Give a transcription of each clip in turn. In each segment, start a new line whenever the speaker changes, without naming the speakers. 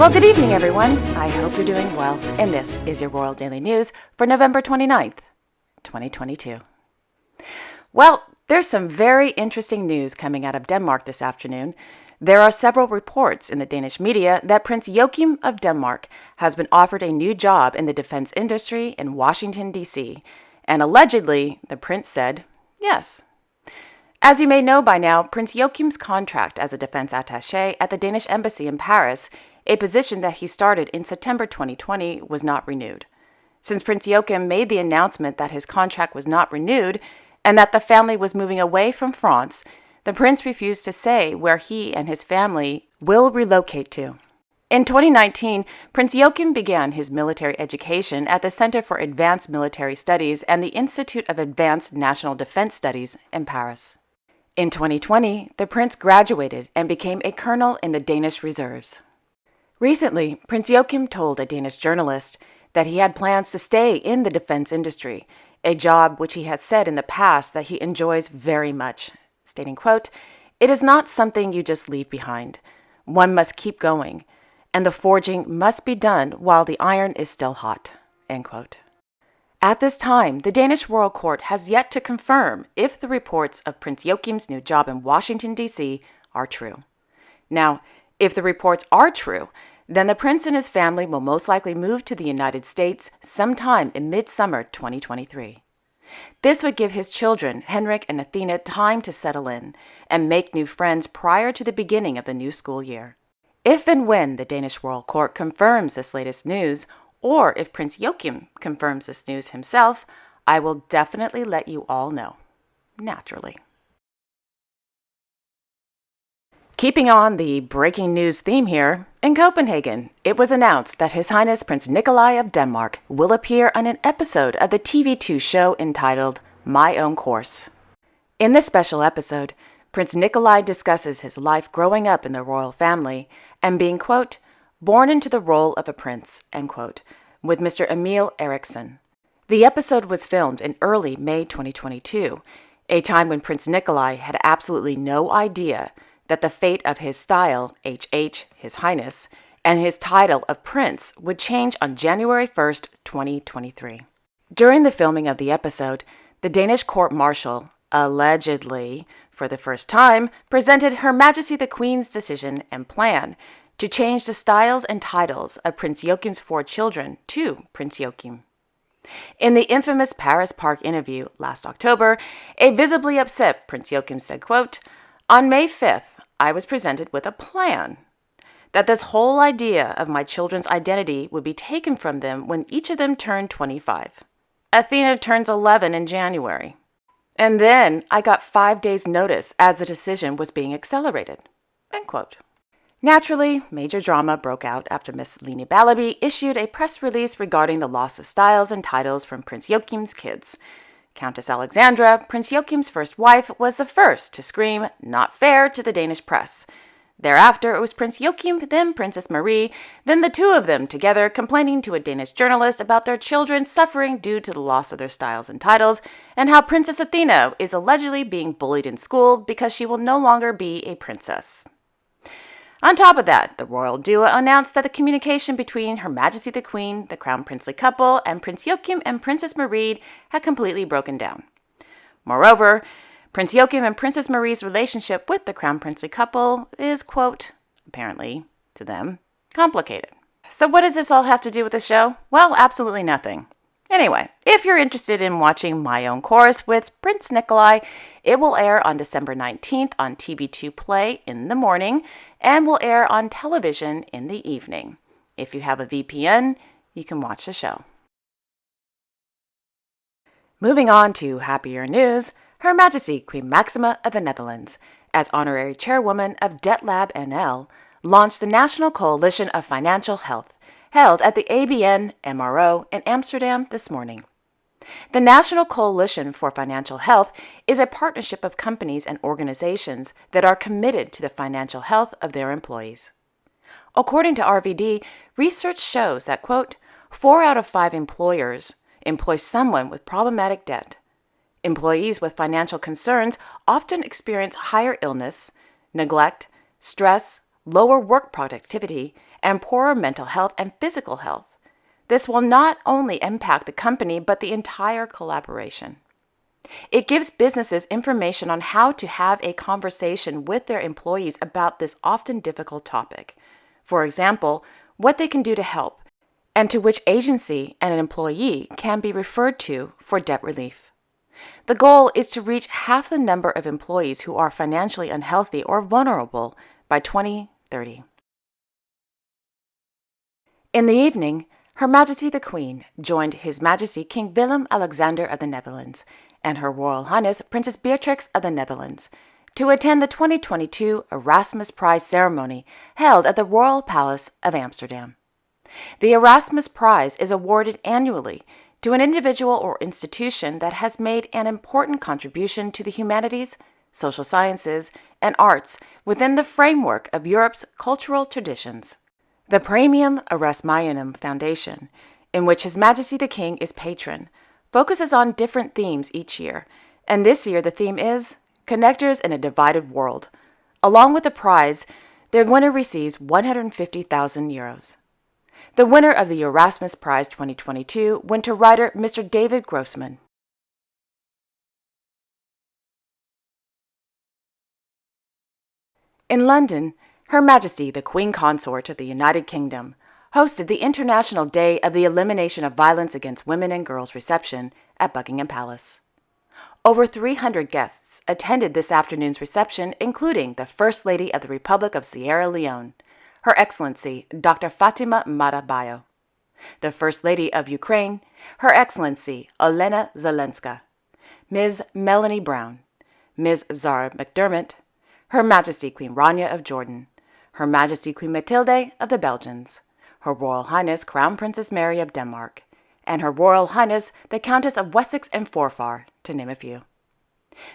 Well, good evening, everyone. I hope you're doing well, and this is your Royal Daily News for November 29th, 2022. Well, there's some very interesting news coming out of Denmark this afternoon. There are several reports in the Danish media that Prince Joachim of Denmark has been offered a new job in the defense industry in Washington, D.C., and allegedly, the prince said yes. As you may know by now, Prince Joachim's contract as a defense attaché at the Danish embassy in Paris, a position that he started in September 2020, was not renewed. Since Prince Joachim made the announcement that his contract was not renewed and that the family was moving away from France, the prince refused to say where he and his family will relocate to. In 2019, Prince Joachim began his military education at the Center for Advanced Military Studies and the Institute of Advanced National Defense Studies in Paris. In 2020, the prince graduated and became a colonel in the Danish reserves. Recently, Prince Joachim told a Danish journalist that he had plans to stay in the defense industry, a job which he has said in the past that he enjoys very much, stating, quote, "It is not something you just leave behind. One must keep going, and the forging must be done while the iron is still hot," end quote. At this time, the Danish Royal Court has yet to confirm if the reports of Prince Joachim's new job in Washington, D.C. are true. Now, if the reports are true, then the prince and his family will most likely move to the United States sometime in midsummer 2023. This would give his children, Henrik and Athena, time to settle in and make new friends prior to the beginning of the new school year. If and when the Danish Royal Court confirms this latest news, or if Prince Joachim confirms this news himself, I will definitely let you all know. Naturally. Keeping on the breaking news theme here, in Copenhagen, it was announced that His Highness Prince Nikolai of Denmark will appear on an episode of the TV2 show entitled My Own Course. In this special episode, Prince Nikolai discusses his life growing up in the royal family and being, quote, born into the role of a prince, end quote, with Mr. Emil Eriksson. The episode was filmed in early May 2022, a time when Prince Nikolai had absolutely no idea that the fate of his style, HH, His Highness, and his title of Prince would change on January 1st, 2023. During the filming of the episode, the Danish court-martial, allegedly, for the first time, presented Her Majesty the Queen's decision and plan to change the styles and titles of Prince Joachim's 4 children to Prince Joachim. In the infamous Paris Park interview last October, a visibly upset Prince Joachim said, quote, "On May 5th, I was presented with a plan that this whole idea of my children's identity would be taken from them when each of them turned 25. Athena turns 11 in January. And then I got 5 days' notice as the decision was being accelerated," end quote. Naturally, major drama broke out after Miss Lene Ballaby issued a press release regarding the loss of styles and titles from Prince Joachim's kids. Countess Alexandra, Prince Joachim's first wife, was the first to scream, "Not fair," to the Danish press. Thereafter, it was Prince Joachim, then Princess Marie, then the two of them together complaining to a Danish journalist about their children suffering due to the loss of their styles and titles, and how Princess Athena is allegedly being bullied in school because she will no longer be a princess. On top of that, the royal duo announced that the communication between Her Majesty the Queen, the crown princely couple, and Prince Joachim and Princess Marie had completely broken down. Moreover, Prince Joachim and Princess Marie's relationship with the crown princely couple is, quote, apparently, to them, complicated. So what does this all have to do with the show? Well, absolutely nothing. Anyway, if you're interested in watching My Own Course with Prince Nikolai, it will air on December 19th on TV2 Play in the morning and will air on television in the evening. If you have a VPN, you can watch the show. Moving on to happier news, Her Majesty Queen Maxima of the Netherlands, as honorary chairwoman of Debt Lab NL, launched the National Coalition of Financial Health, held at the ABN MRO in Amsterdam this morning. The National Coalition for Financial Health is a partnership of companies and organizations that are committed to the financial health of their employees. According to RVD, research shows that, quote, 4 out of 5 employers employ someone with problematic debt. Employees with financial concerns often experience higher illness, neglect, stress, lower work productivity, and poorer mental health and physical health. This will not only impact the company, but the entire collaboration. It gives businesses information on how to have a conversation with their employees about this often difficult topic. For example, what they can do to help, and to which agency an employee can be referred to for debt relief. The goal is to reach half the number of employees who are financially unhealthy or vulnerable by 2030. In the evening, Her Majesty the Queen joined His Majesty King Willem-Alexander of the Netherlands and Her Royal Highness Princess Beatrix of the Netherlands to attend the 2022 Erasmus Prize ceremony held at the Royal Palace of Amsterdam. The Erasmus Prize is awarded annually to an individual or institution that has made an important contribution to the humanities, social sciences, and arts within the framework of Europe's cultural traditions. The Premium Erasmianum Foundation, in which His Majesty the King is patron, focuses on different themes each year, and this year the theme is Connectors in a Divided World. Along with the prize, the winner receives €150,000. The winner of the Erasmus Prize 2022 went to writer Mr. David Grossman. In London, Her Majesty the Queen Consort of the United Kingdom hosted the International Day of the Elimination of Violence Against Women and Girls reception at Buckingham Palace. Over 300 guests attended this afternoon's reception, including the First Lady of the Republic of Sierra Leone, Her Excellency Dr. Fatima Marabayo, the First Lady of Ukraine, Her Excellency Olena Zelenska, Ms. Melanie Brown, Ms. Zara McDermott, Her Majesty Queen Rania of Jordan, Her Majesty Queen Mathilde of the Belgians, Her Royal Highness Crown Princess Mary of Denmark, and Her Royal Highness the Countess of Wessex and Forfar, to name a few.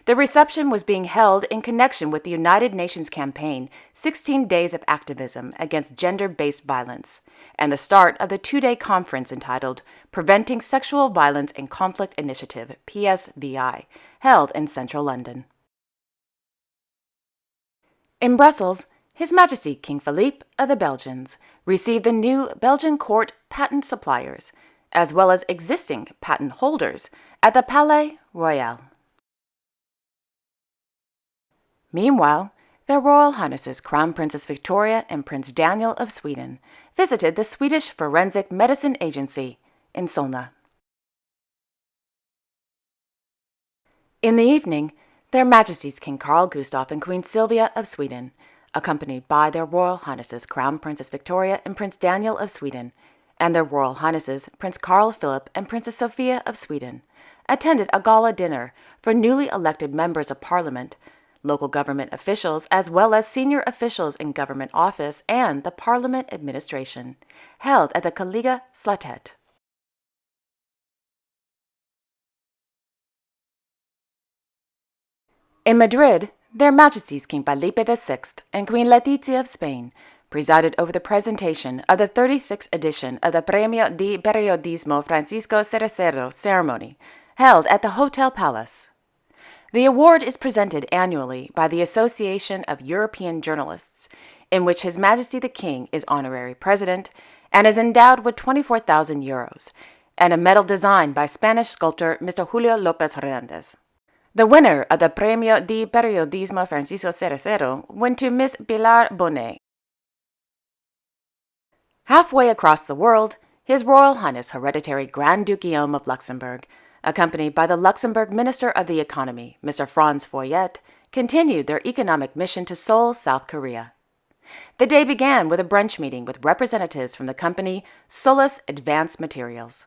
The reception was being held in connection with the United Nations campaign, 16 Days of Activism Against Gender-Based Violence, and the start of the two-day conference entitled Preventing Sexual Violence and Conflict Initiative, PSVI, held in central London. In Brussels, His Majesty King Felipe of the Belgians received the new Belgian court patent suppliers, as well as existing patent holders, at the Palais Royal. Meanwhile, their Royal Highnesses Crown Princess Victoria and Prince Daniel of Sweden visited the Swedish Forensic Medicine Agency in Solna. In the evening, their Majesties King Carl Gustaf and Queen Silvia of Sweden, accompanied by their Royal Highnesses Crown Princess Victoria and Prince Daniel of Sweden, and their Royal Highnesses Prince Carl Philip and Princess Sophia of Sweden, attended a gala dinner for newly elected members of Parliament, local government officials, as well as senior officials in government office and the Parliament administration, held at the Kalliga Slatet. In Madrid, their Majesties King Felipe VI and Queen Letizia of Spain presided over the presentation of the 36th edition of the Premio de Periodismo Francisco Cerecedo ceremony, held at the Hotel Palace. The award is presented annually by the Association of European Journalists, in which His Majesty the King is honorary president and is endowed with €24,000, and a medal designed by Spanish sculptor Mr. Julio López Hernandez. The winner of the Premio de Periodismo Francisco Cerecedo went to Miss Pilar Bonet. Halfway across the world, His Royal Highness Hereditary Grand Duke Guillaume of Luxembourg, accompanied by the Luxembourg Minister of the Economy, Mr. Franz Foyet, continued their economic mission to Seoul, South Korea. The day began with a brunch meeting with representatives from the company Solus Advanced Materials.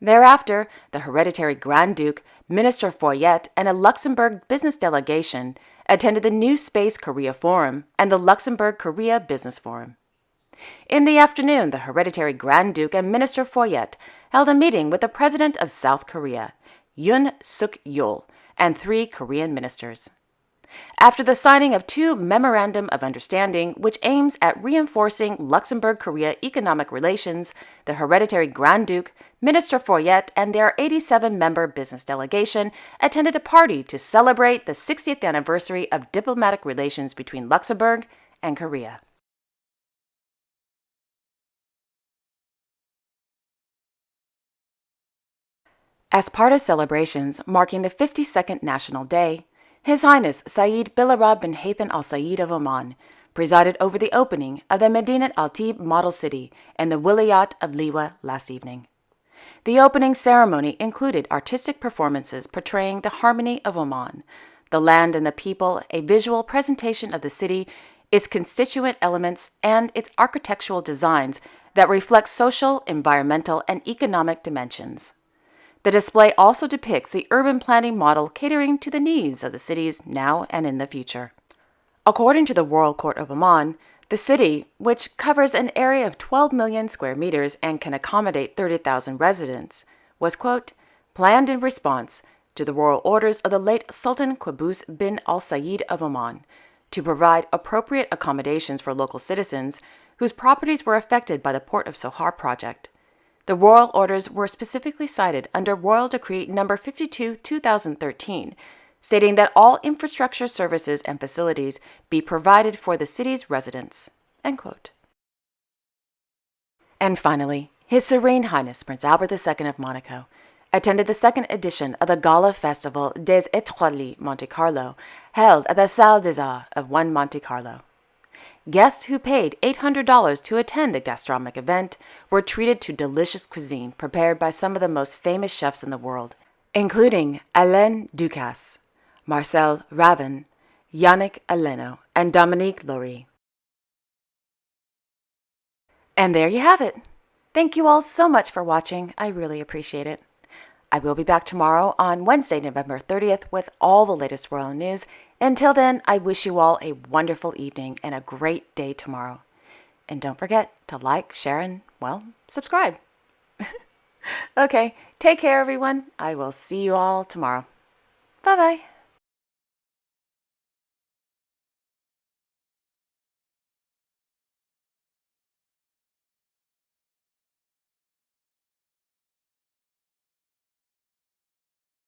Thereafter, the Hereditary Grand Duke, Minister Foyet, and a Luxembourg business delegation attended the New Space Korea Forum and the Luxembourg Korea Business Forum. In the afternoon, the Hereditary Grand Duke and Minister Foyet held a meeting with the President of South Korea, Yoon Suk-yeol, and 3 Korean ministers. After the signing of 2 Memorandum of Understanding, which aims at reinforcing Luxembourg-Korea economic relations, the Hereditary Grand Duke, Minister Foyet, and their 87-member business delegation attended a party to celebrate the 60th anniversary of diplomatic relations between Luxembourg and Korea. As part of celebrations marking the 52nd National Day, His Highness Sayyid Bilarab bin Haitham Al Sayyid of Oman presided over the opening of the Madinat Al Teeb model city and the Wilayat of Liwa last evening. The opening ceremony included artistic performances portraying the harmony of Oman, the land and the people, a visual presentation of the city, its constituent elements, and its architectural designs that reflect social, environmental, and economic dimensions. The display also depicts the urban planning model catering to the needs of the cities now and in the future. According to the Royal Court of Oman, the city, which covers an area of 12 million square meters and can accommodate 30,000 residents, was, quote, planned in response to the royal orders of the late Sultan Qaboos bin Al Sayyid of Oman to provide appropriate accommodations for local citizens whose properties were affected by the Port of Sohar project. The royal orders were specifically cited under Royal Decree No. 52/2013, stating that all infrastructure services and facilities be provided for the city's residents. End quote. And finally, His Serene Highness Prince Albert II of Monaco attended the second edition of the Gala Festival des Etoilés Monte-Carlo, held at the Salle des Arts of One Monte-Carlo. Guests who paid $800 to attend the gastronomic event were treated to delicious cuisine prepared by some of the most famous chefs in the world, including Alain Ducasse, Marcel Ravin, Yannick Aleno, and Dominique Laurie. And there you have it. Thank you all so much for watching. I really appreciate it. I will be back tomorrow on Wednesday, November 30th with all the latest royal news. Until then, I wish you all a wonderful evening and a great day tomorrow. And don't forget to like, share, and, well, subscribe. Okay, take care, everyone. I will see you all tomorrow. Bye-bye.